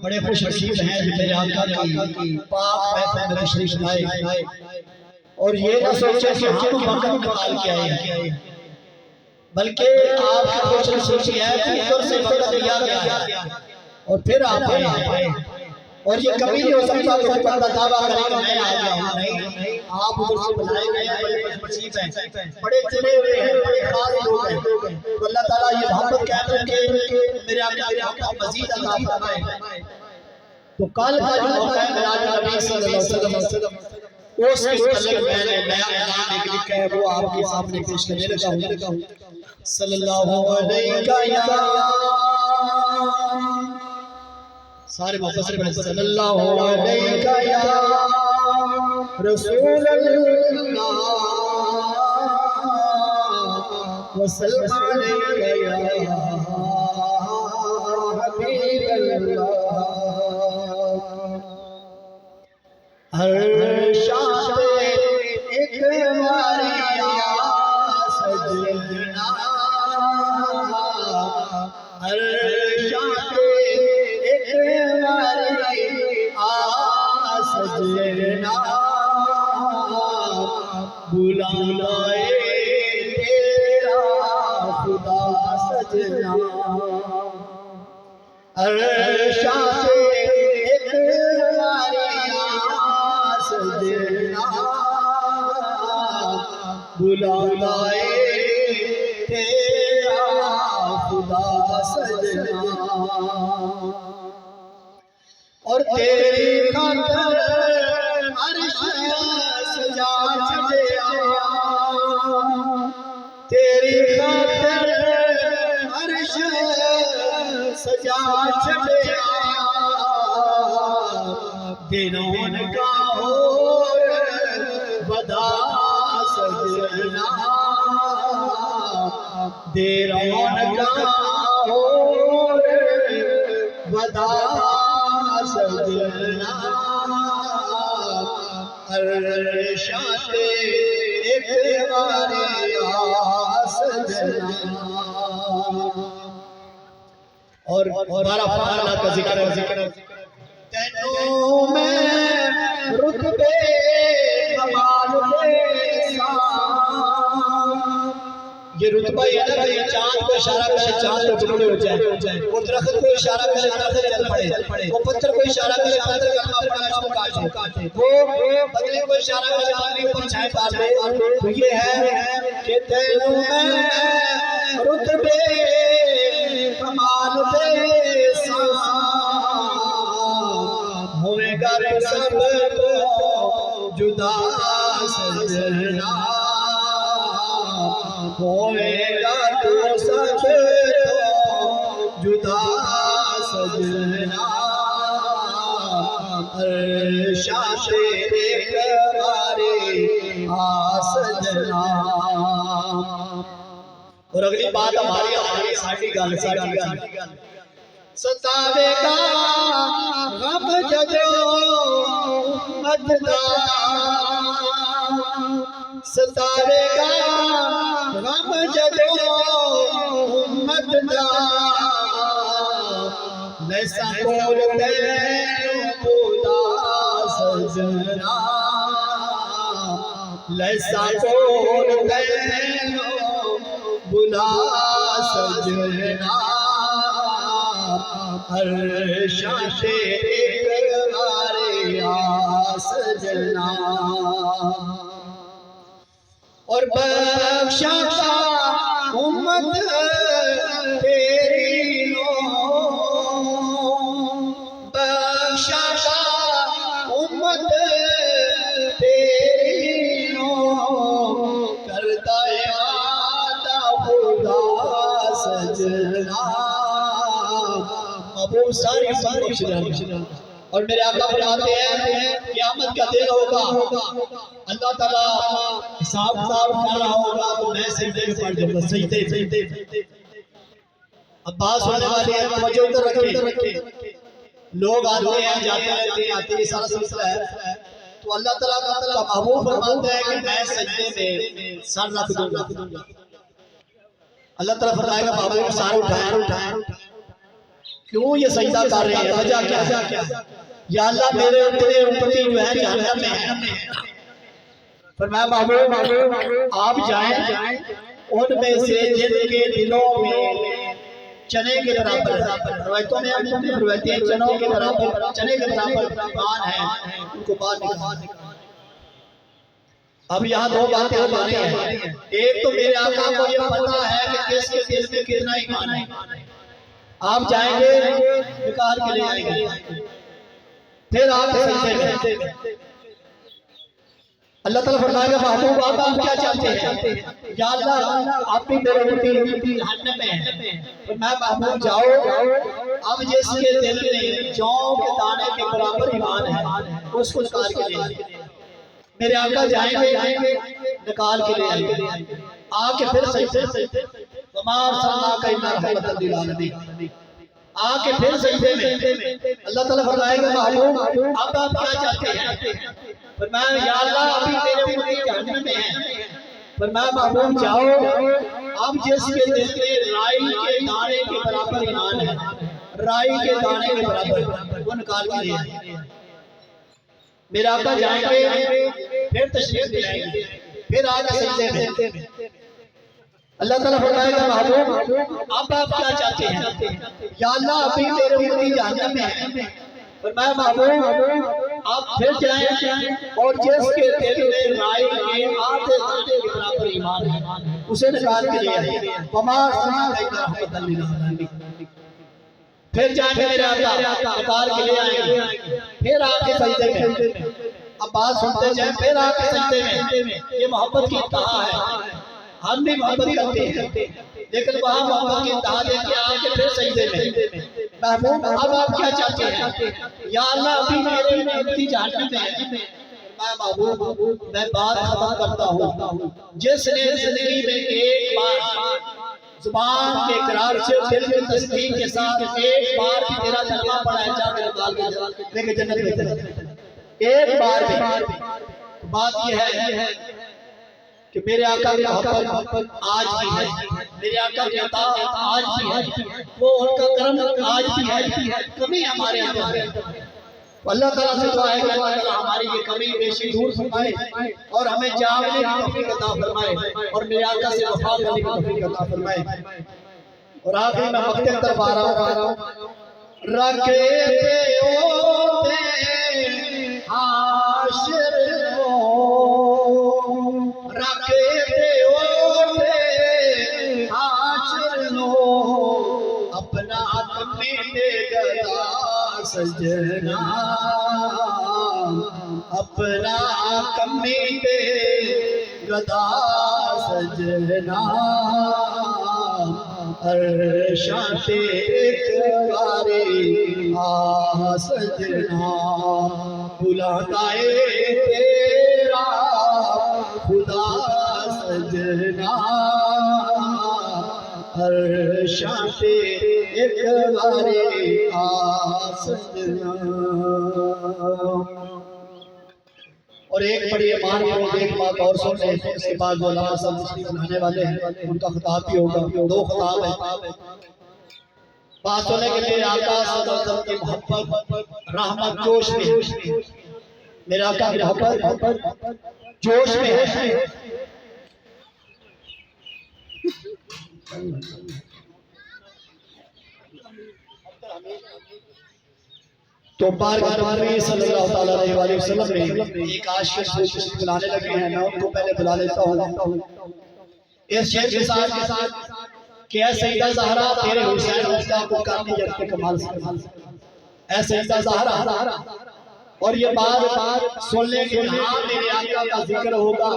بڑے خوش نصیب ہیں جو میرے آقا کی پاک محفل میں تشریف لائے اور یہ نہ سوچے کہ ہم وقت نکال کے آئے ہیں، بلکہ آپ کا خوش نصیب ہے کہ اوپر سے وقت دیا گیا ہے اور پھر آپ آئے ہیں۔ اور یہ کبھی نہیں ہو سکتا کہ کوئی بندہ دعویٰ کرے کہ میں آ گیا ہوں، نہیں، آپ ادھر سے بلائے گئے ہیں، بڑے خوش نصیب ہیں، بڑے چنے ہوئے ہیں، بڑے خاص لوگ ہیں۔ تو اللہ تعالیٰ یہ محبت قائم رکھے، میرے آقا مزید عطا فرمائے۔ تو کل کا جو موقع ہے معراج نبی صلی اللہ علیہ وسلم، اس کے متعلق میں نے نیا اعلان ایک لکھا ہے، وہ آپ کے سامنے پیش کرنے لگا ہوں۔ صلی اللہ علیہ یا سارے مفسر بڑھے صلی اللہ علیہ یا رسول اللہ وسلم علیہ یا حبیب اللہ۔ ہر شاہ ایک ماریا سجنا، ہر شاہ ایک ماریا سجنا، بلائے تیرا خدا سجنا، ہر شاہ ایک ماریا سجنا، بلائے تیرا خدا سجنا، اور تیری خاطر عرش سجا چھڑیا، تیری خاطر عرش سجا چھڑیا، دنوں کا اور ودا سجنا، دیرون کا اور ودا سجنا، ارشاد ایک ماریا سجنا۔ اور بارہ فعلا کا ذکر تینوں میں رتبے کمال دے سان، یہ رتبہ یہ نہ کہ چاند کو اشارہ کرے چاند کو ٹکڑے ہو جائے، وہ درخت کو اشارہ کرے درخت جل پڑے، وہ پتھر کو اشارہ کرے پتھر کلمہ پڑھا اس کو کاٹے، وہ بدلے کو اشارہ کرے بدلے کو چھائے پار دے۔ تو یہ ہے کہ تینوں میں رتبے کمال دے سان، ہوئے گا سب کو جدا سجنا، ہوئے گا تو سب کو جدا سجنا، ارشاد ایک باری آ سجنا۔ اور اگلی بات ہماری ساڑھی گل ستاوے گا غم جدو مددا، ستاوے گا غم جدو مددا، لیسا کول تینوں بولا سجنا، لیسا کول تینوں بلا سجنا، ارشاد ایک ماریا سجنا، اور بخشا امت تیری نو، بخشا امت تیری نو، کرتا یاد خدا سجنا۔ ابو ساری اور میرے آقا فرماتے ہیں قیامت کا دن ہوگا، اللہ تعالیٰ حساب کتاب کر رہا ہوگا تو میں سجدے میں پڑ جاؤں گا، سجدے۔ اب بات سننے والے ہیں توجہ ادھر رکھیں، لوگ آتے ہیں جاتے رہتے ہیں، آتے ہیں سارا سلسلہ ہے، تو اللہ تعالیٰ کا محبوب فرماتا ہے کہ میں سجدے میں سر رکھ دوں گا، اللہ تعالیٰ فرمائے گا محبوب سر اٹھائیں، کیوں یہ سجدہ کر رہے ہیں؟ وجہ کیا ہے؟ یا اللہ میرے امتی جو ہے جہنم میں ہے، فرمایا محبوب آپ جائیں ان میں سے جن کے دلوں میں چنے کے برابر روایتوں میں روایتی ہیں چنوں کے برابر چنے کے برابر ایمان ہے، ان کو باہر نکال۔ اب یہاں دو باتیں آ رہی ہیں، ایک تو میرے آقا کو یہ پتا ہے کہ کس کے دل میں کتنا ایمان ہے، آپ جائیں گے نکال کے لے آئیں گے، پھر آپ سجدے میں اللہ تعالیٰ فرمائے گا محبوب آپ کیا چاہتے ہیں؟ یا اللہ آپ بھی میرے امتی جہنم میں ہیں، میں محبوب جاؤ اب جس کے دل میں جوں کے دانے کے برابر ایمان ہے اس کو نکال کے لے آئیں۔ میرے آقا جائیں گے نکال کے لے آئیں گے، آ کے پھر سجدے وما ارسلناک الا رحمۃ للعالمین، آ کے پھر سجدے میں اللہ تعالیٰ فرمائے گا محبوب اب آپ کیا چاہتے ہیں؟ فرمایا یا اللہ ابھی میرے امتی جہنم میں ہیں، فرمایا محبوب جاؤ اب جس کے دل میں رائی کے دانے کے برابر ایمان ہے، رائی کے دانے کے برابر، وہ نکال کے لے آئیں۔ میرے آقا جائیں گے پھر تشریف لے آئیں گے، پھر آگے سجدے میں اللہ تعالیٰ فرمائے گا محبوب اب آپ کیا چاہتے ہیں؟ یا اللہ ابھی میرے امتی جہنم میں ہیں، فرمایا محبوب آپ پھر جائیں اور جس کے دل میں رائی کے آدھے دانے کے برابر ایمان ہے اسے نکال کے لے آئیں۔ وما ارسلناک الا رحمۃ للعالمین، پھر جائیں گے میرے آقا نکال کے لے آئیں گے، پھر آگے سجدے میں اب بات سنتے جائیں، پھر آگے سجدے میں یہ محبت کی انتہا ہے، ہم بھی محبت کرتے ہیں لیکن وہاں محبت کی انتہا دے کے آگے پھر سجدے میں محبوب اب آپ کیا چاہتے ہیں؟ یا اللہ ابھی میرے امتی جہنم میں ہے، میں محبوب میں بات ختم کرتا ہوں، جس نے زندگی میں ایک بار زبان کے اقرار سے دل کی تصدیق کے ساتھ ایک بار بھی تیرا کلمہ پڑھا ہے جا کر نکال کے لے کے جنت میں چلا، ایک بار بھی۔ بات یہ ہے کہ میرے آقا کی محبت آج بھی ہے، میرے آقا کی عطا آج بھی ہے، وہ ان کا کرم آج بھی ہے، کمی ہمارے یہاں ہے۔ اللہ تعالیٰ سے دعا ہے کہ اللہ تعالیٰ ہماری یہ کمی بیشی دور فرمائے اور ہمیں جاگنے کی توفیق عطا فرمائے اور میرے آقا سے وفا کرنے کی توفیق عطا فرمائے۔ اور آخری میں مقتے کی طرف آ رہا ہوں، رکھتے ہوتے حاشر رکھتے ہوتے حاشر لو اپنا کمیٹے گدا سجنا، اپنا کمیٹے گدا سجنا، عرشاں تے ایک باری آ سجنا، بلاتا ہے تیرا خدا سجنا، عرشاں تے ایک باری آ سجنا۔ اور ایک بڑی ایمان کی ایک بات اور سن لیں، اس کے بعد جو علامہ صاحب مسلم بنانے والے ہیں ان کا خطاب بھی ہوگا، دو خطاب ہیں۔ بات سنیں کہ میرے آقا صلی اللہ علیہ وسلم کی محبت رحمت جوش میں، میرے آقا کی محبت جوش میں ہے۔ تو بارگاہ نبی صلی اللہ علیہ وآلہ وسلم میں ایک عاشق بلانے لگے ہیں، میں ان کو پہلے بلا لیتا ہوں اس شعر کے ساتھ کہ اے سیدہ زہرا تیرے حسین حسین کو کامی جرتے کمال سے، اے سیدہ زہرا، اور یہ بات سن لیں کہ جہاں میرے آقا کا ذکر ہوگا